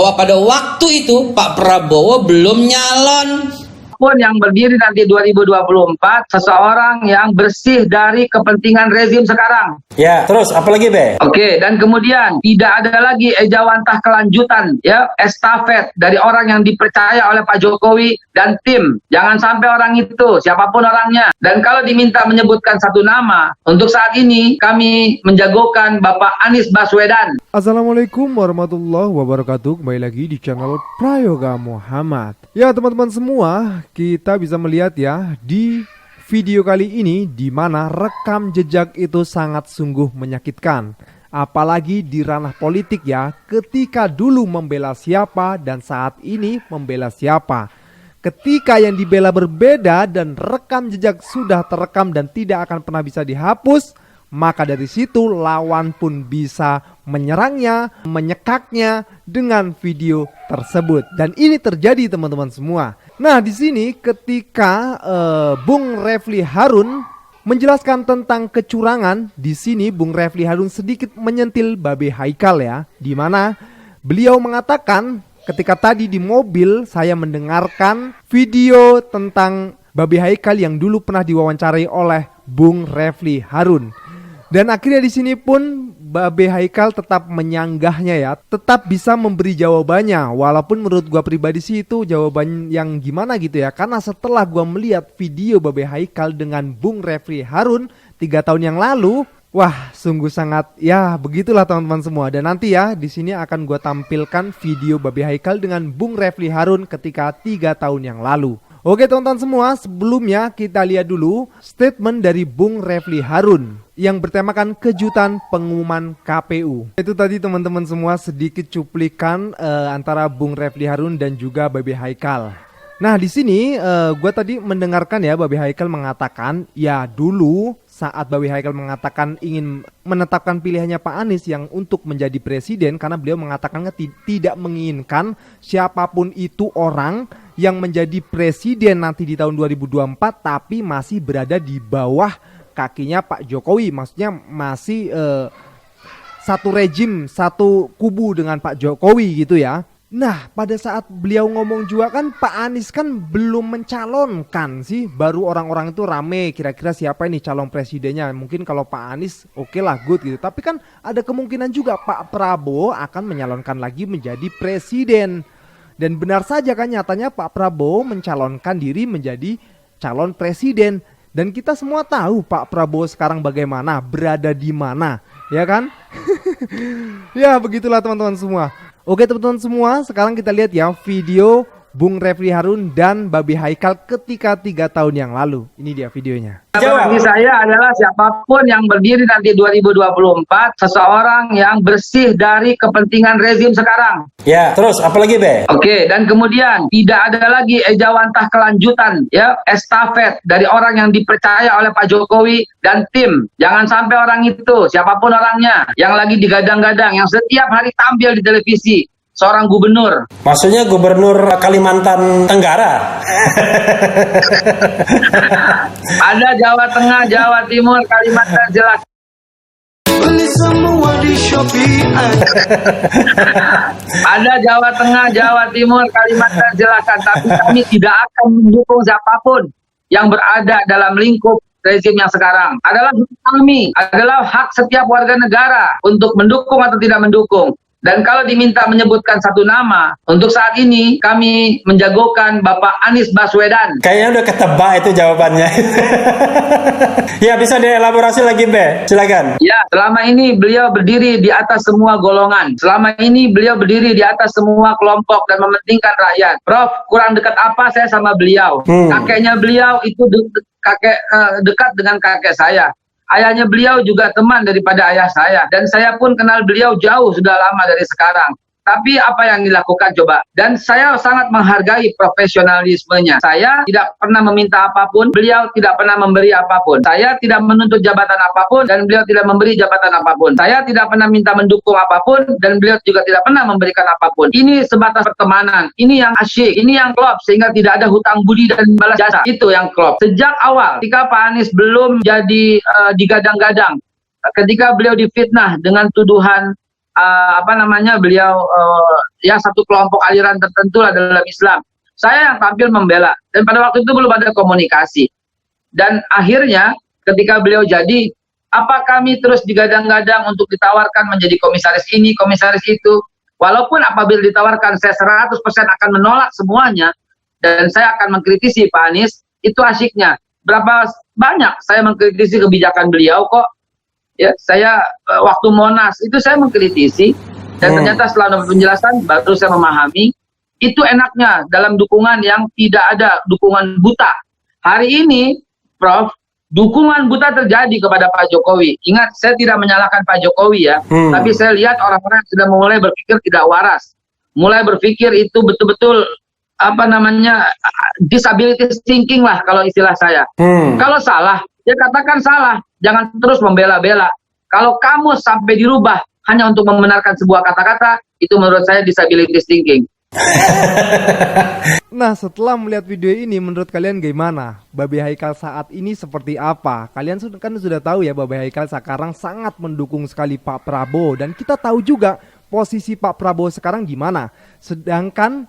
bahwa pada waktu itu Pak Prabowo belum nyalon. Pun yang berdiri nanti 2024 seseorang yang bersih dari kepentingan rezim sekarang. Ya, terus apalagi Be? Oke, dan kemudian tidak ada lagi ejawantah kelanjutan ya, estafet dari orang yang dipercaya oleh Pak Jokowi dan tim. Jangan sampai orang itu, siapapun orangnya. Dan kalau diminta menyebutkan satu nama, untuk saat ini kami menjagokan Bapak Anies Baswedan. Assalamualaikum warahmatullahi wabarakatuh. Kembali lagi di channel Prayoga Muhammad. Ya teman-teman semua, kita bisa melihat ya di video kali ini di mana rekam jejak itu sangat sungguh menyakitkan. Apalagi di ranah politik ya, ketika dulu membela siapa dan saat ini membela siapa. Ketika yang dibela berbeda dan rekam jejak sudah terekam dan tidak akan pernah bisa dihapus, maka dari situ lawan pun bisa menyerangnya, menyekaknya dengan video tersebut. Dan ini terjadi teman-teman semua. Nah di sini ketika Bung Refli Harun menjelaskan tentang kecurangan, di sini Bung Refli Harun sedikit menyentil Babe Haikal ya, di mana beliau mengatakan ketika tadi di mobil saya mendengarkan video tentang Babe Haikal yang dulu pernah diwawancarai oleh Bung Refli Harun. Dan akhirnya di sini pun Babe Haikal tetap menyanggahnya ya, tetap bisa memberi jawabannya. Walaupun menurut gua pribadi sih itu jawaban yang gimana gitu ya. Karena setelah gua melihat video Babe Haikal dengan Bung Refli Harun 3 tahun yang lalu, wah sungguh sangat ya begitulah teman-teman semua. Dan nanti ya di sini akan gua tampilkan video Babe Haikal dengan Bung Refli Harun ketika 3 tahun yang lalu. Oke teman-teman semua, sebelumnya kita lihat dulu statement dari Bung Refli Harun yang bertemakan kejutan pengumuman KPU. Itu tadi teman-teman semua sedikit cuplikan antara Bung Refli Harun dan juga Babe Haikal. Nah di sini gue tadi mendengarkan ya Babe Haikal mengatakan ya dulu saat Babe Haikal mengatakan ingin menetapkan pilihannya Pak Anies yang untuk menjadi presiden, karena beliau mengatakan tidak menginginkan siapapun itu orang yang menjadi presiden nanti di tahun 2024 tapi masih berada di bawah kakinya Pak Jokowi. Maksudnya masih satu rejim, satu kubu dengan Pak Jokowi gitu ya. Nah pada saat beliau ngomong juga kan Pak Anies kan belum mencalonkan sih. Baru orang-orang itu rame kira-kira siapa ini calon presidennya. Mungkin kalau Pak Anies oke lah good gitu. Tapi kan ada kemungkinan juga Pak Prabowo akan menyalonkan lagi menjadi presiden. Dan benar saja kan nyatanya Pak Prabowo mencalonkan diri menjadi calon presiden. Dan kita semua tahu Pak Prabowo sekarang bagaimana, berada di mana, ya kan? Ya begitulah teman-teman semua. Oke teman-teman semua, sekarang kita lihat ya video Bung Refli Harun dan Babe Haikal ketika 3 tahun yang lalu. Ini dia videonya. Bagi saya adalah siapapun yang berdiri nanti 2024 seseorang yang bersih dari kepentingan rezim sekarang. Ya, terus apalagi Be? Oke, dan kemudian tidak ada lagi ejawantah kelanjutan ya, estafet dari orang yang dipercaya oleh Pak Jokowi dan tim. Jangan sampai orang itu, siapapun orangnya, yang lagi digadang-gadang, yang setiap hari tampil di televisi, seorang gubernur. Maksudnya gubernur Kalimantan Tenggara? Ada Jawa Tengah, Jawa Timur, Kalimantan jelas. Beli semua di Shopee. Ada Jawa Tengah, Jawa Timur, Kalimantan jelaskan. Tapi kami tidak akan mendukung siapapun yang berada dalam lingkup rezim yang sekarang. Adalah hak kami, adalah hak setiap warga negara untuk mendukung atau tidak mendukung. Dan kalau diminta menyebutkan satu nama, untuk saat ini kami menjagokan Bapak Anies Baswedan. Kayaknya udah ketebak itu jawabannya. Ya bisa dielaborasi lagi Be, silakan. Ya, selama ini beliau berdiri di atas semua golongan. Selama ini beliau berdiri di atas semua kelompok dan mementingkan rakyat. Prof, kurang dekat apa saya sama beliau? Kakeknya beliau itu dekat dengan kakek saya. Ayahnya beliau juga teman daripada ayah saya. Dan saya pun kenal beliau jauh sudah lama dari sekarang. Tapi apa yang dilakukan coba? Dan saya sangat menghargai profesionalismenya. Saya tidak pernah meminta apapun, beliau tidak pernah memberi apapun. Saya tidak menuntut jabatan apapun, dan beliau tidak memberi jabatan apapun. Saya tidak pernah minta mendukung apapun, dan beliau juga tidak pernah memberikan apapun. Ini sebatas pertemanan. Ini yang asyik, ini yang klop, sehingga tidak ada hutang budi dan balas jasa. Itu yang klop. Sejak awal, ketika Pak Anies belum jadi digadang-gadang, ketika beliau difitnah dengan tuduhan beliau ya satu kelompok aliran tertentu lah dalam Islam. Saya yang tampil membela, dan pada waktu itu belum ada komunikasi. Dan akhirnya ketika beliau jadi, apa kami terus digadang-gadang untuk ditawarkan menjadi komisaris ini, komisaris itu. Walaupun apabila ditawarkan saya 100% akan menolak semuanya, dan saya akan mengkritisi Pak Anies, itu asyiknya. Berapa banyak saya mengkritisi kebijakan beliau kok. Ya, saya waktu Monas itu saya mengkritisi, dan ternyata setelah penjelasan baru saya memahami. Itu enaknya dalam dukungan yang tidak ada dukungan buta. Hari ini, Prof, dukungan buta terjadi kepada Pak Jokowi. Ingat, saya tidak menyalahkan Pak Jokowi ya, tapi saya lihat orang-orang sudah mulai berpikir tidak waras. Mulai berpikir itu betul-betul disability thinking lah kalau istilah saya. Kalau salah, ya katakan salah. Jangan terus membela-bela. Kalau kamu sampai dirubah hanya untuk membenarkan sebuah kata-kata, itu menurut saya disability thinking. Nah, setelah melihat video ini, menurut kalian gimana? Babe Haikal saat ini seperti apa? Kalian kan sudah tahu ya, Babe Haikal sekarang sangat mendukung sekali Pak Prabowo. Dan kita tahu juga posisi Pak Prabowo sekarang gimana. Sedangkan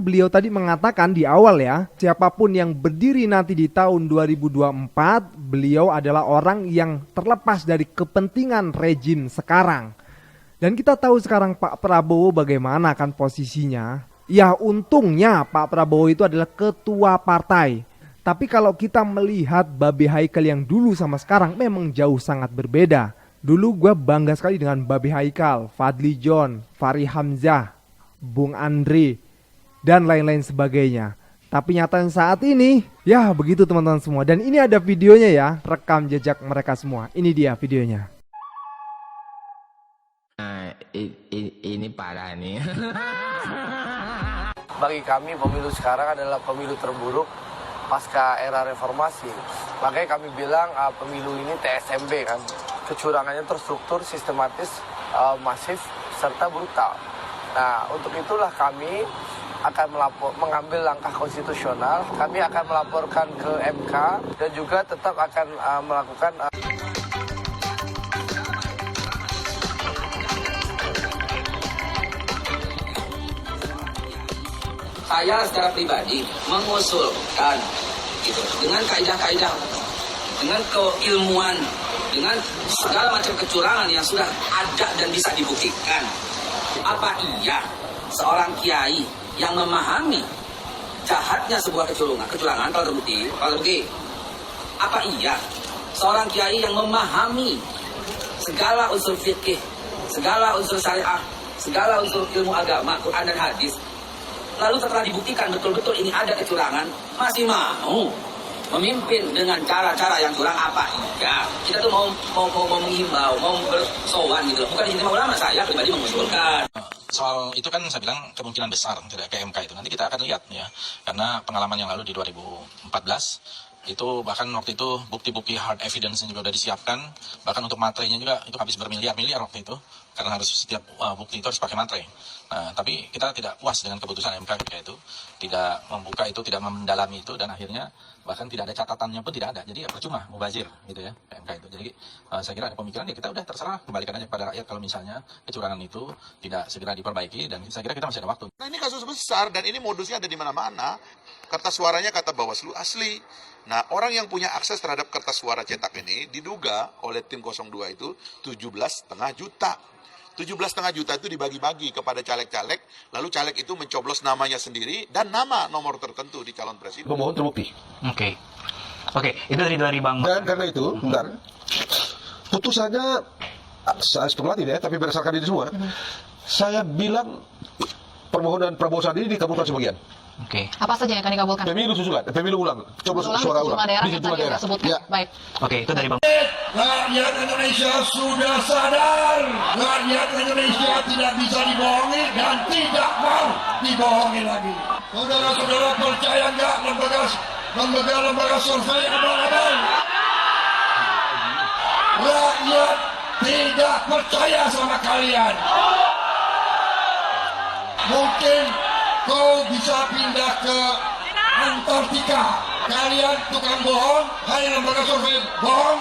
beliau tadi mengatakan di awal ya, siapapun yang berdiri nanti di tahun 2024, beliau adalah orang yang terlepas dari kepentingan rejim sekarang. Dan kita tahu sekarang Pak Prabowo bagaimana kan posisinya. Ya untungnya Pak Prabowo itu adalah ketua partai. Tapi kalau kita melihat Babe Haikal yang dulu sama sekarang memang jauh sangat berbeda. Dulu gue bangga sekali dengan Babe Haikal, Fadli John, Fahri Hamzah, Bung Andre, dan lain-lain sebagainya. Tapi nyatanya saat ini, ya begitu teman-teman semua. Dan ini ada videonya ya, rekam jejak mereka semua. Ini dia videonya. Ini parah nih. Bagi kami pemilu sekarang adalah pemilu terburuk pasca era reformasi. Makanya kami bilang pemilu ini TSMB kan. Kecurangannya terstruktur, sistematis, masif, serta brutal. Nah, untuk itulah kami akan mengambil langkah konstitusional. Kami akan melaporkan ke MK dan juga tetap akan melakukan Saya secara pribadi mengusulkan gitu, dengan kaidah-kaidah, dengan keilmuan, dengan segala macam kecurangan yang sudah ada dan bisa dibuktikan. Apa iya seorang kiai yang memahami jahatnya sebuah kecurangan kalau terbukti, apa iya seorang kiai yang memahami segala unsur fikih, segala unsur syariah, segala unsur ilmu agama, Quran dan hadis, lalu setelah dibuktikan betul-betul ini ada kecurangan, masih mau memimpin dengan cara-cara yang curang? Apa iya? Kita tuh mau menghimbau, mau bersowan gitu. Bukan istimewa ulama, saya pribadi mengusulkan. Soal itu kan saya bilang kemungkinan besar tidak ke MK itu. Nanti kita akan lihat ya. Karena pengalaman yang lalu di 2014 itu bahkan waktu itu bukti-bukti hard evidence juga sudah disiapkan, bahkan untuk materainya juga itu habis bermiliar-miliar waktu itu, karena harus setiap bukti itu harus pakai materai. Nah, tapi kita tidak puas dengan keputusan MK ketika itu, tidak membuka itu, tidak mendalami itu, dan akhirnya bahkan tidak ada catatannya pun tidak ada. Jadi ya percuma mubazir gitu ya MK itu. Jadi saya kira ada pemikiran ya kita udah terserah, kembalikan aja kepada rakyat kalau misalnya kecurangan itu tidak segera diperbaiki, dan saya kira kita masih ada waktu. Nah, ini kasus besar dan ini modusnya ada di mana-mana. Kertas suaranya kata Bawaslu asli. Nah, orang yang punya akses terhadap kertas suara cetak ini diduga oleh tim 02 itu 17,5 juta. 17,5 juta itu dibagi-bagi kepada caleg-caleg, lalu caleg itu mencoblos namanya sendiri dan nama nomor tertentu di calon presiden. Pemohon terbukti. Oke, itu dari Bang. Dan karena itu, bentar, putusannya saya spekulatif ya, tapi berdasarkan ini semua, saya bilang permohonan Prabowo Sandi dikabulkan sebagian. Oke. Apa saja yang akan dikabulkan? Pemilu susulan, pemilu ulang, coblos suara ulang di sejumlah daerah. Ya. Baik. Oke, itu dari Bang. Rakyat Indonesia sudah sadar. Rakyat Indonesia tidak bisa dibohongi dan tidak mau dibohongi lagi. Saudara-saudara percaya nggak lembaga survei abang-abang? Rakyat tidak percaya sama kalian. Mungkin kau bisa pindah ke Antartika. Kalian tukang bohong, hanya lembaga survei bohong.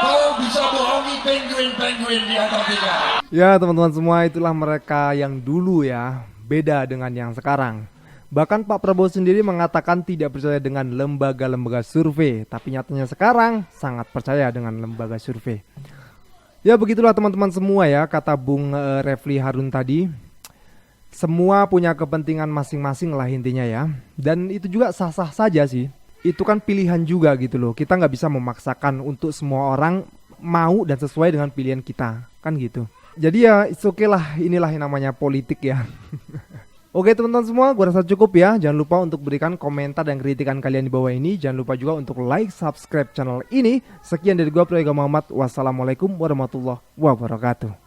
kau bisa bohongi penguin-penguin di Antartika. Ya teman-teman semua, itulah mereka yang dulu ya, beda dengan yang sekarang. Bahkan Pak Prabowo sendiri mengatakan tidak percaya dengan lembaga-lembaga survei, tapi nyatanya sekarang sangat percaya dengan lembaga survei. Ya begitulah teman-teman semua ya, kata Bung Refli Harun tadi. Semua punya kepentingan masing-masing lah intinya ya. Dan itu juga sah-sah saja sih. Itu kan pilihan juga gitu loh. Kita nggak bisa memaksakan untuk semua orang mau dan sesuai dengan pilihan kita, kan gitu. Jadi ya it's okay lah, inilah yang namanya politik ya. Oke teman-teman semua, gue rasa cukup ya. Jangan lupa untuk berikan komentar dan kritikan kalian di bawah ini. Jangan lupa juga untuk like, subscribe channel ini. Sekian dari gue, Prayoga Muhammad. Wassalamualaikum warahmatullahi wabarakatuh.